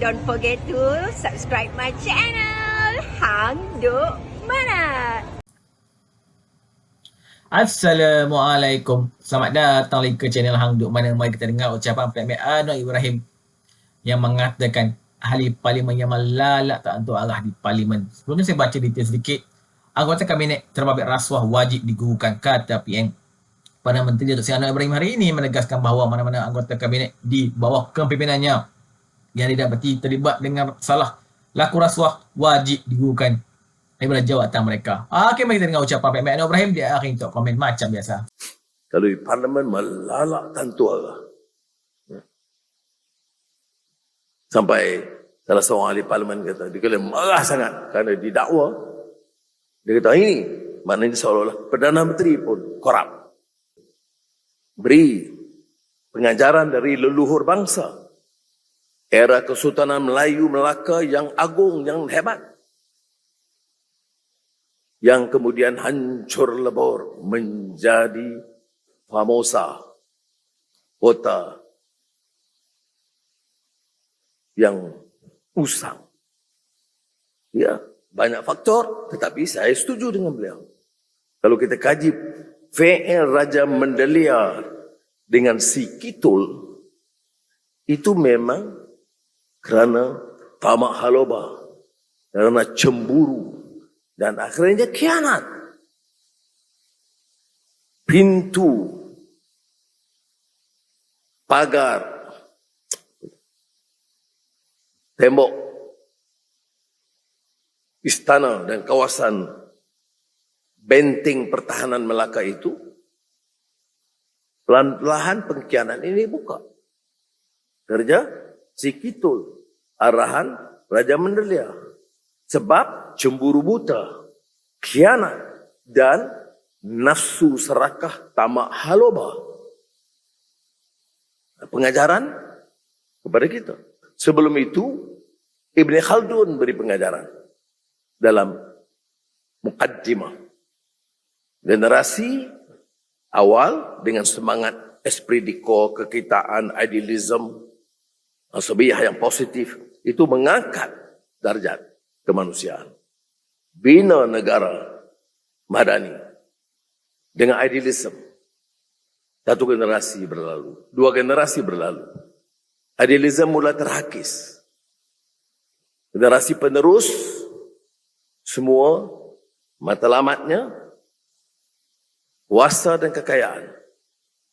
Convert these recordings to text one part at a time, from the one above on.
don't forget to subscribe my channel. Hang Duk Mana. Assalamualaikum. Selamat datang lagi ke channel Hang Duk Mana. Mari kita dengar ucapan Perdana Menteri Anwar Ibrahim yang mengatakan ahli parlimen yang melalak tak tentu arah di parlimen. Sebelum ni saya baca detail sedikit. Anggota kabinet terbabit rasuah wajib digugurkan, kata PM. Perdana Menteri Datuk Seri Anwar Ibrahim hari ini menegaskan bahawa mana-mana anggota kabinet di bawah kepimimpinannya yang didapati terlibat dengan salah laku rasuah wajib digugurkan daripada jawatan mereka. Okey, mari kita dengar ucapan Perdana Menteri Anwar Ibrahim. Dia akhirnya untuk komen macam biasa. Kalau di parlimen melalak tantu arah. Sampai salah seorang ahli parlimen kata, dia kena marah sangat kerana didakwa. Dia kata, ini maknanya seolah-olah Perdana Menteri pun korup. Beri pengajaran dari leluhur bangsa. Era Kesultanan Melayu Melaka yang agung, yang hebat. Yang kemudian hancur lebur menjadi Formosa, kota yang usang. Ya, banyak faktor, tetapi saya setuju dengan beliau. Kalau kita kaji fi'il Raja Mendelia dengan si Kitul, itu memang kerana tamak haloba, kerana cemburu, dan akhirnya khianat. Pintu, pagar, tembok istana dan kawasan benteng pertahanan Melaka itu, perlahan-lahan pengkhianatan ini buka. Kerja si Kitul, arahan Raja Mendelia. Sebab cemburu buta, khianat, dan nafsu serakah tamak haloba. Pengajaran kepada kita. Sebelum itu, Ibn Khaldun beri pengajaran dalam Muqaddimah. Generasi awal dengan semangat esprit de corps, kekitaan, idealism, asabiyah yang positif, itu mengangkat darjat kemanusiaan. Bina negara madani dengan idealism. Satu generasi berlalu, dua generasi berlalu. Idealism mula terhakis. Generasi penerus, semua matlamatnya, kuasa dan kekayaan.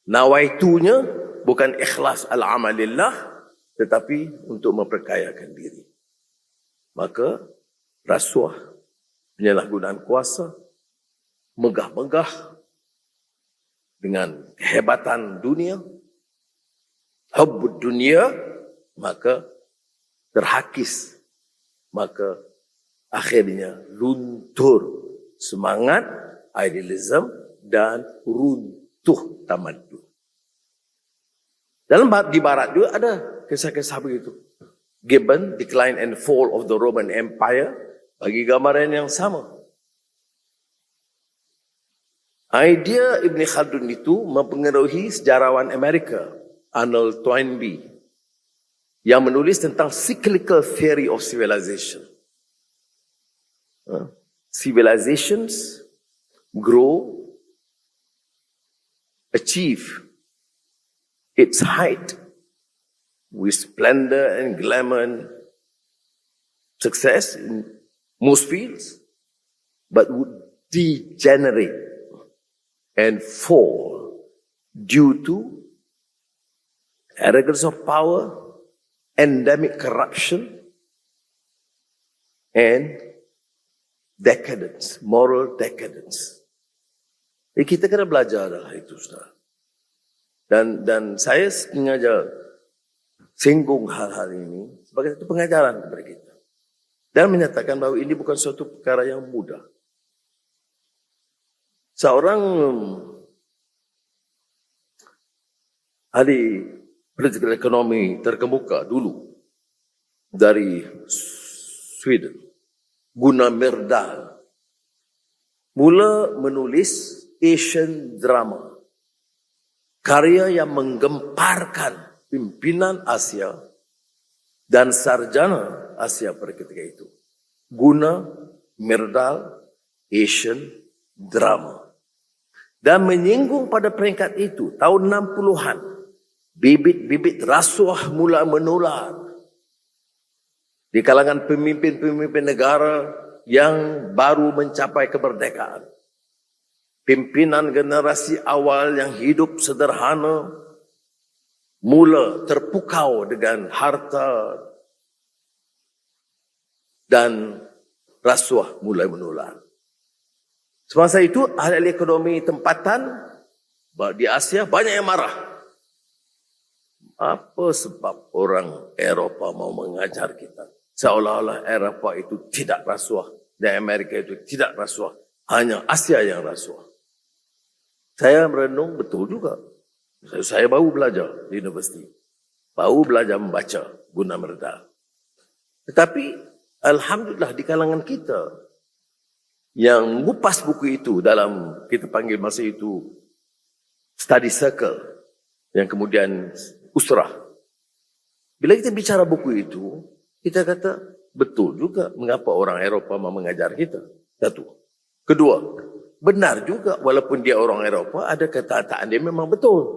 Nawaitunya bukan ikhlas al-amalillah, tetapi untuk memperkayakan diri. Maka rasuah, penyalahgunaan kuasa, megah-megah dengan kehebatan dunia, hubbud dunia, maka terhakis. Maka akhirnya luntur semangat, idealism, dan runtuh tamadun. Dalam di barat juga ada kisah-kisah begitu. Gibbon, Decline and Fall of the Roman Empire, bagi gambaran yang sama. Idea Ibn Khaldun itu mempengaruhi sejarawan Amerika, Arnold Toynbee, yang menulis tentang cyclical theory of civilization. Civilizations grow, achieve its height with splendor and glamour and success in most fields, but would degenerate and fall due to arrogance of power, endemic corruption, and decadence, moral decadence. Kita kena belajar adalah itu, saudara. Dan saya sengaja singgung hal-hal ini sebagai satu pengajaran kepada kita. Dan menyatakan bahawa ini bukan suatu perkara yang mudah. Seorang ahli political economy terkemuka dulu dari Sweden, Gunnar Myrdal, mula menulis Asian drama, karya yang menggemparkan pimpinan Asia dan sarjana Asia pada ketika itu. Guna Myrdal Asian Drama. Dan menyinggung pada peringkat itu, tahun 60-an, bibit-bibit rasuah mula menular di kalangan pemimpin-pemimpin negara yang baru mencapai kemerdekaan. Pimpinan generasi awal yang hidup sederhana mula terpukau dengan harta dan rasuah mulai menular. Semasa itu ahli ekonomi tempatan di Asia banyak yang marah. Apa sebab orang Eropah mau mengajar kita? Seolah-olah Eropah itu tidak rasuah dan Amerika itu tidak rasuah. Hanya Asia yang rasuah. Saya merenung betul juga. Saya baru belajar di universiti. Baru belajar membaca Guna Myrdal. Tetapi alhamdulillah di kalangan kita yang mengupas buku itu dalam kita panggil masa itu study circle yang kemudian usrah. Bila kita bicara buku itu, kita kata betul juga mengapa orang Eropah mau mengajar kita. Satu. Kedua, benar juga walaupun dia orang Eropah ada kata-kataan dia memang betul.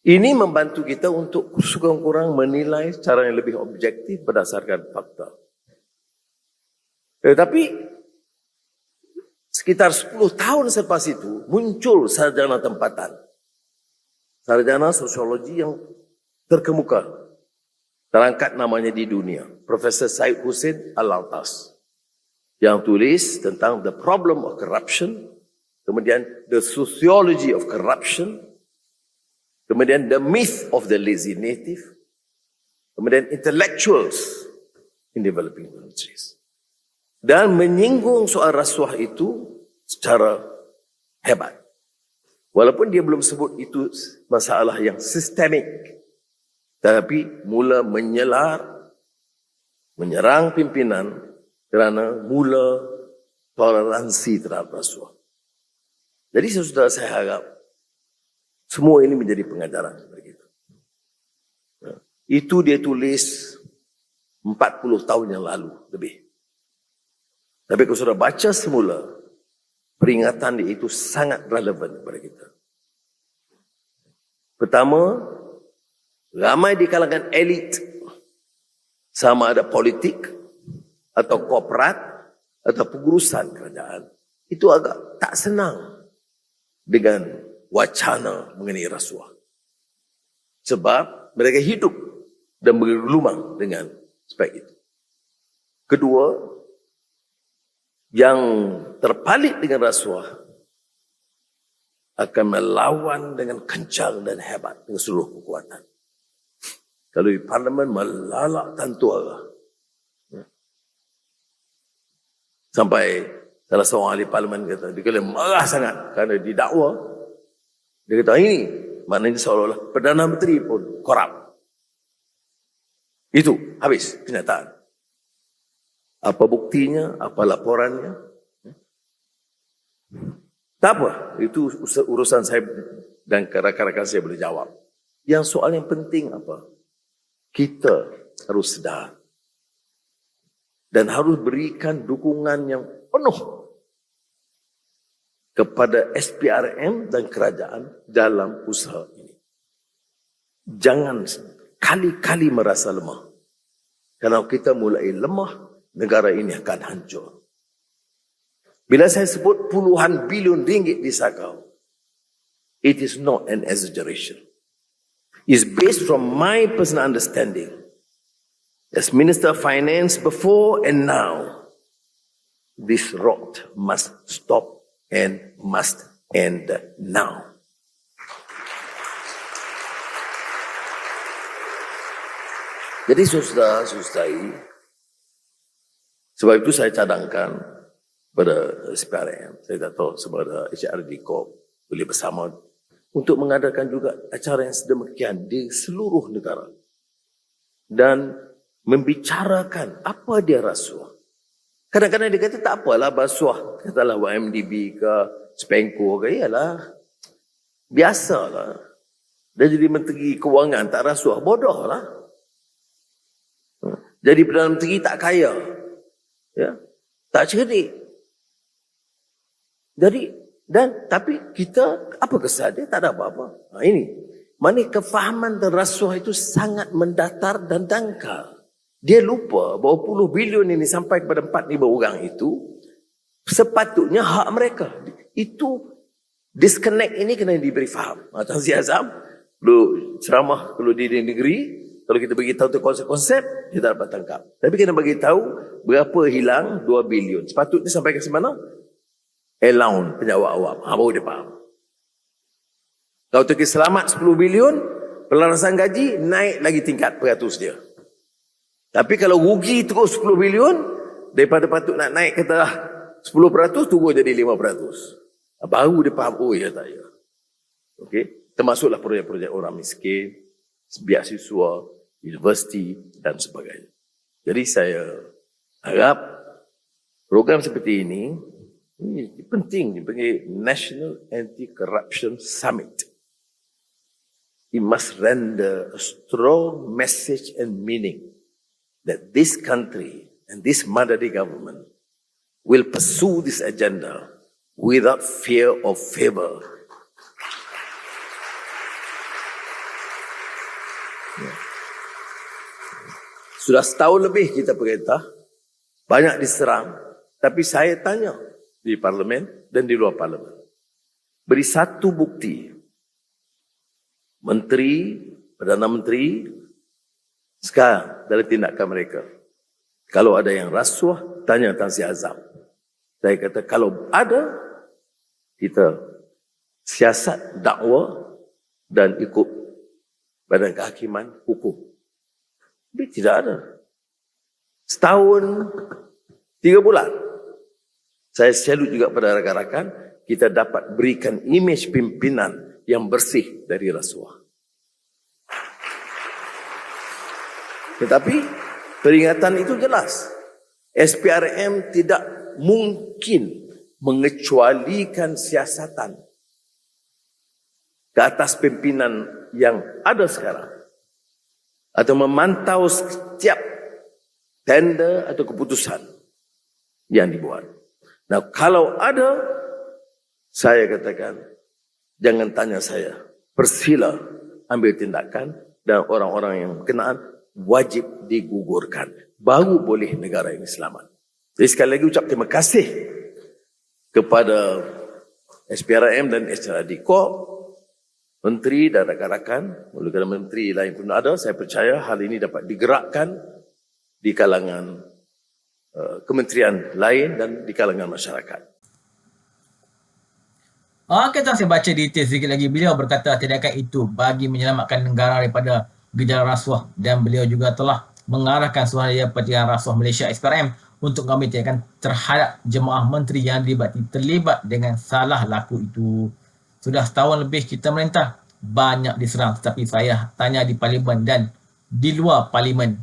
Ini membantu kita untuk kurang-kurang menilai secara yang lebih objektif berdasarkan fakta. Tetapi sekitar 10 tahun selepas itu muncul sarjana tempatan. Sarjana sosiologi yang terkemuka. Terangkat namanya di dunia. Profesor Syed Hussein Alatas. Yang tulis tentang the problem of corruption. Kemudian the sociology of corruption. Kemudian the myth of the lazy native. Kemudian intellectuals in developing countries. Dan menyinggung soal rasuah itu secara hebat. Walaupun dia belum sebut itu masalah yang sistemik. Tapi mula menyerang pimpinan kerana mula toleransi terhadap rasuah. Jadi saudara saya harap semua ini menjadi pengajaran kepada kita. Itu dia tulis 40 tahun yang lalu lebih. Tapi kalau sudah baca semula, peringatan dia itu sangat relevan kepada kita. Pertama, ramai di kalangan elit, sama ada politik, atau korporat, atau pengurusan kerajaan, itu agak tak senang dengan wacana mengenai rasuah. Sebab mereka hidup dan bergelumang dengan aspek itu. Kedua, yang terpalit dengan rasuah akan melawan dengan kencang dan hebat dengan seluruh kekuatan. Kalau di parlimen melalak tantu arah. Sampai salah seorang ahli parlimen kata, dia kata marah sangat kerana didakwa. Dia kata ini maknanya seolah-olah Perdana Menteri pun korup. Itu habis kenyataan. Apa buktinya, apa laporannya? Tak apa, itu urusan saya dan rakan-rakan saya boleh jawab. Yang soal yang penting apa? Kita harus sedar dan harus berikan dukungan yang penuh kepada SPRM dan kerajaan dalam usaha ini. Jangan kali-kali merasa lemah. Kalau kita mulai lemah, negara ini akan hancur. Bila saya sebut puluhan bilion ringgit di Sakau, it is not an exaggeration. It's based from my personal understanding. As Minister of Finance before and now, this rot must stop and must end now. Jadi saudara-saudari, sebab itu saya cadangkan pada SPRM, saya tak tahu sebab HRD Corp boleh bersama untuk mengadakan juga acara yang sedemikian di seluruh negara dan membicarakan apa dia rasuah. Kadang-kadang dia kata tak apalah rasuah, katalah YMDB ke Spenko ke, iyalah biasalah. Dia jadi menteri kewangan tak rasuah, bodoh lah. Jadi Perdana Menteri tak kaya. Ya. Tak cerdik. Jadi, tapi kita, apa kesan dia? Tak ada apa-apa. Ini. Mana kefahaman dan rasuah itu sangat mendatar dan dangkal. Dia lupa bahawa puluh bilion ini sampai kepada 4-5 orang itu, sepatutnya hak mereka. Itu disconnect ini kena diberi faham. Tan Sri Azam, kalau ceramah, kalau di negeri, kalau kita beritahu tu konsep-konsep, dia tak dapat tangkap. Tapi kena bagi tahu berapa hilang 2 bilion. Sepatutnya sampai ke mana? Allowance penjawab awam. Baru dia faham. Kalau terkira selamat 10 bilion, pelarasan gaji naik lagi tingkat peratus dia. Tapi kalau rugi terus 10 bilion, daripada patut nak naik kata 10%, turun jadi 5%. Baru dia faham, oh ya tak ya. Okey, termasuklah projek-projek orang miskin, beasiswa, universiti dan sebagainya. Jadi saya harap program seperti ini penting dipanggil National Anti-Corruption Summit. It must render a strong message and meaning that this country and this Madani government will pursue this agenda without fear or favor. Sudah setahun lebih kita perintah, banyak diserang, tapi saya tanya di parlimen dan di luar parlimen. Beri satu bukti. Menteri, Perdana Menteri, sekarang dari tindakan mereka. Kalau ada yang rasuah, tanya Tan Sri Azam. Saya kata, kalau ada, kita siasat dakwa dan ikut badan kehakiman hukum. Tapi tidak ada. Setahun, 3 bulan. Saya salut juga pada rakan-rakan, kita dapat berikan imej pimpinan yang bersih dari rasuah. Tetapi peringatan itu jelas. SPRM tidak mungkin mengecualikan siasatan ke atas pimpinan yang ada sekarang. Atau memantau setiap tender atau keputusan yang dibuat. Nah, kalau ada, saya katakan, jangan tanya saya. Persila ambil tindakan dan orang-orang yang berkenaan wajib digugurkan. Baru boleh negara ini selamat. Jadi sekali lagi ucap terima kasih kepada SPRM dan SRD Corp, Menteri dan rakan-rakan, walaupun menteri lain pun ada, saya percaya hal ini dapat digerakkan di kalangan kementerian lain dan di kalangan masyarakat. Kita saya baca detail sedikit lagi. Beliau berkata tindakan itu bagi menyelamatkan negara daripada gejala rasuah dan beliau juga telah mengarahkan suruhanjaya Perhentian Rasuah Malaysia SPRM untuk mengambil tindakan terhadap jemaah menteri yang terlibat dengan salah laku itu. Sudah setahun lebih kita merintah, banyak diserang, tetapi saya tanya di parlimen dan di luar parlimen.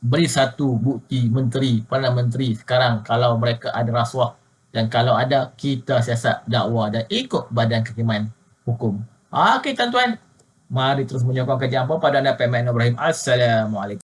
Beri satu bukti menteri, Perdana Menteri sekarang kalau mereka ada rasuah. Dan kalau ada, kita siasat dakwa dan ikut badan kehakiman hukum. Okey tuan-tuan, mari terus menyokong kajian apa pada anda, Pak Ibrahim. Assalamualaikum.